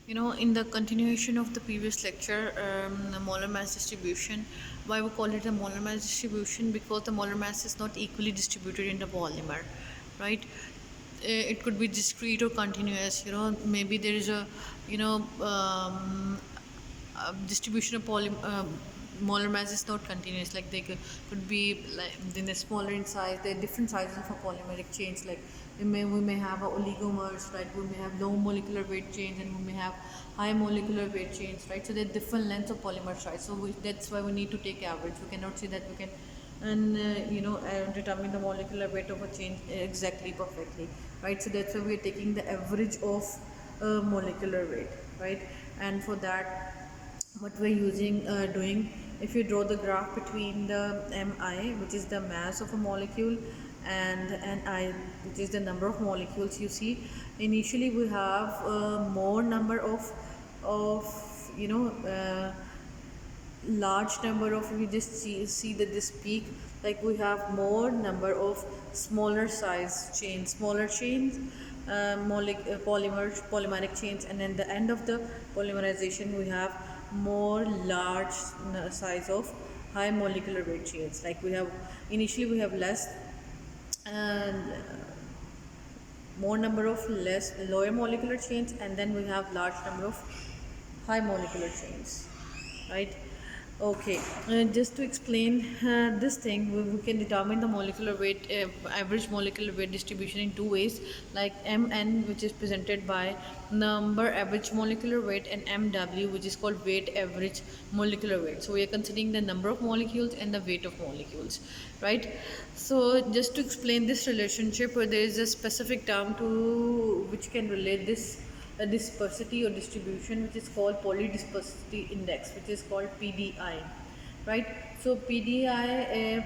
In the continuation of the previous lecture, the molar mass distribution, why we call it a molar mass distribution? Because the molar mass is not equally distributed in the polymer, right? It could be discrete or continuous. Maybe there is a, you know, distribution of molar mass is not continuous. Like they could be like in a smaller in size. There are different sizes for polymeric chains. Like we may have a oligomers, right? We may have low molecular weight chains, and we may have high molecular weight chains, right? So there are different lengths of polymer size. So that's why we need to take average. We cannot say that we can determine the molecular weight of a chain exactly perfectly, right? So that's why we are taking the average of molecular weight, right? And for that, what we're doing, if you draw the graph between the mi, which is the mass of a molecule, and ni, which is the number of molecules, you see initially we have more number of you know large number of, we just see that this peak, like we have more number of smaller size chains, smaller chains, polymeric chains, and then the end of the polymerization we have more large size of high molecular weight chains. Like we have initially we have less and more number of less lower molecular chains, and then we have large number of high molecular chains, right? Okay, just to explain this thing, we can determine the molecular weight, average molecular weight distribution in two ways, like mn, which is presented by number average molecular weight, and mw, which is called weight average molecular weight. So we are considering the number of molecules and the weight of molecules, right? So just to explain this relationship, there is a specific term to which can relate this a dispersity or distribution, which is called polydispersity index, which is called PDI, right? So PDI,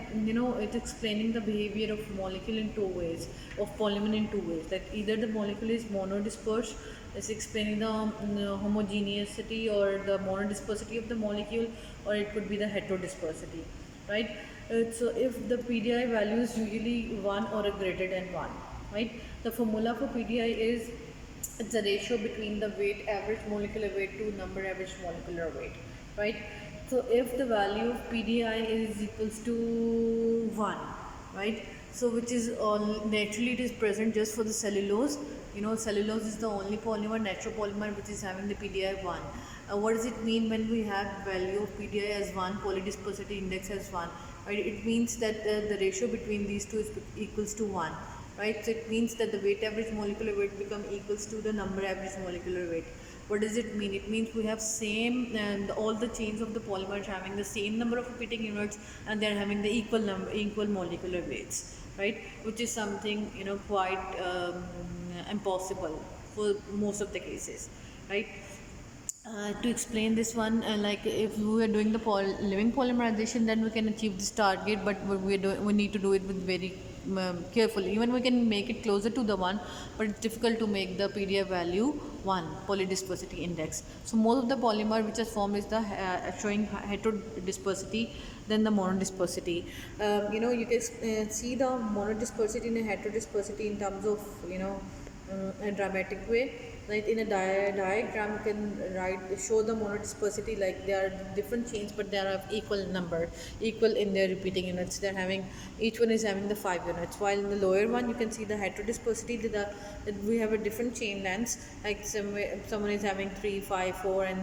it's explaining the behavior of molecule in two ways, of polymer in two ways. Like either the molecule is monodispersed, it's explaining the homogeneity or the monodispersity of the molecule, or it could be the heterodispersity, right? So if the PDI value is usually 1 or a greater than 1, right? The formula for PDI is, it's a ratio between the weight average molecular weight to number average molecular weight, right? So if the value of PDI is equals to 1, right? So which is all naturally, it is present just for the cellulose. Cellulose is the only polymer, natural polymer, which is having the PDI 1. What does it mean when we have value of PDI as 1, polydispersity index as 1, right? It means that the ratio between these two is equals to 1, right? So it means that the weight average molecular weight become equals to the number average molecular weight. What does it mean? It means we have same, and all the chains of the polymers having the same number of repeating units, and they are having the equal molecular weights, right? Which is something quite impossible for most of the cases, right? To explain this one, like if we are doing the living polymerization, then we can achieve this target, but we need to do it with very carefully. Even we can make it closer to the one, but it's difficult to make the PDI value 1, polydispersity index. So most of the polymer which is formed is the showing heterodispersity than the monodispersity. You can see the monodispersity and heterodispersity in terms of a dramatic way. Like in a diagram, you can show the monodispersity, like they are different chains, but they are of equal in their repeating units. They're having, each one is having the 5 units. While in the lower one, you can see the heterodispersity, that we have a different chain lengths. Like someone is having 3, 5, 4, and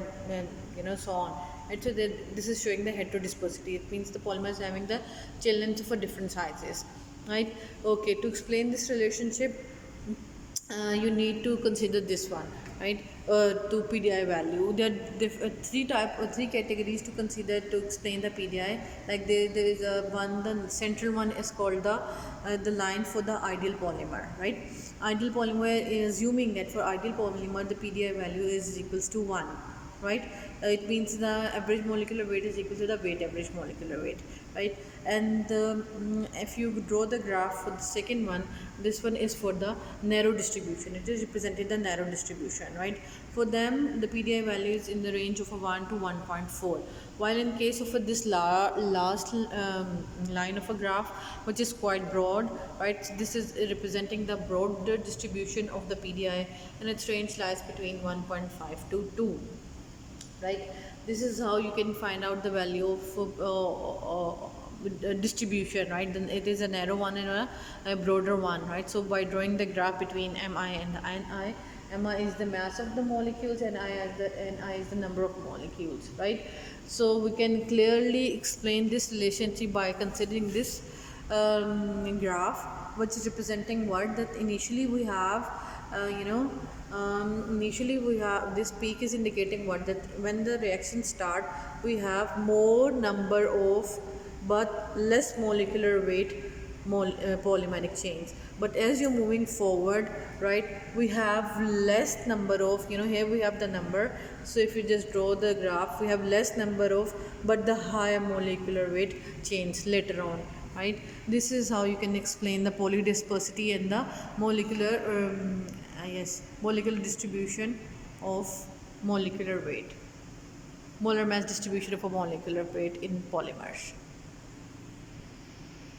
so on. And so this is showing the heterodispersity. It means the polymer is having the chain lengths of different sizes, right? Okay, to explain this relationship, you need to consider this one, right? To PDI value, there are three categories to consider to explain the PDI. Like there is a one, the central one is called the line for the ideal polymer, right? Ideal polymer is assuming that for ideal polymer the PDI value is equals to 1, right? It means the average molecular weight is equal to the weight average molecular weight, right? And if you draw the graph for the second one, this one is for the narrow distribution. It is represented the narrow distribution, right? For them, the PDI value is in the range of a 1 to 1.4, while in case of this last line of a graph, which is quite broad, right? This is representing the broader distribution of the PDI, and its range lies between 1.5 to 2, right? This is how you can find out the value of distribution, right? Then it is a narrow one and a broader one, right? So by drawing the graph between mi and ni, mi is the mass of the molecules and ni is the number of molecules, right? So we can clearly explain this relationship by considering this graph, which is representing what, that initially we have initially we have this peak is indicating what, that when the reaction start we have more number of but less molecular weight polymeric chains. But as you're moving forward, right, we have less number of, here we have the number. So if you just draw the graph, we have less number of but the higher molecular weight chains later on, right? This is how you can explain the polydispersity and the molecular molecular distribution of molecular weight, molar mass distribution of a molecular weight in polymers.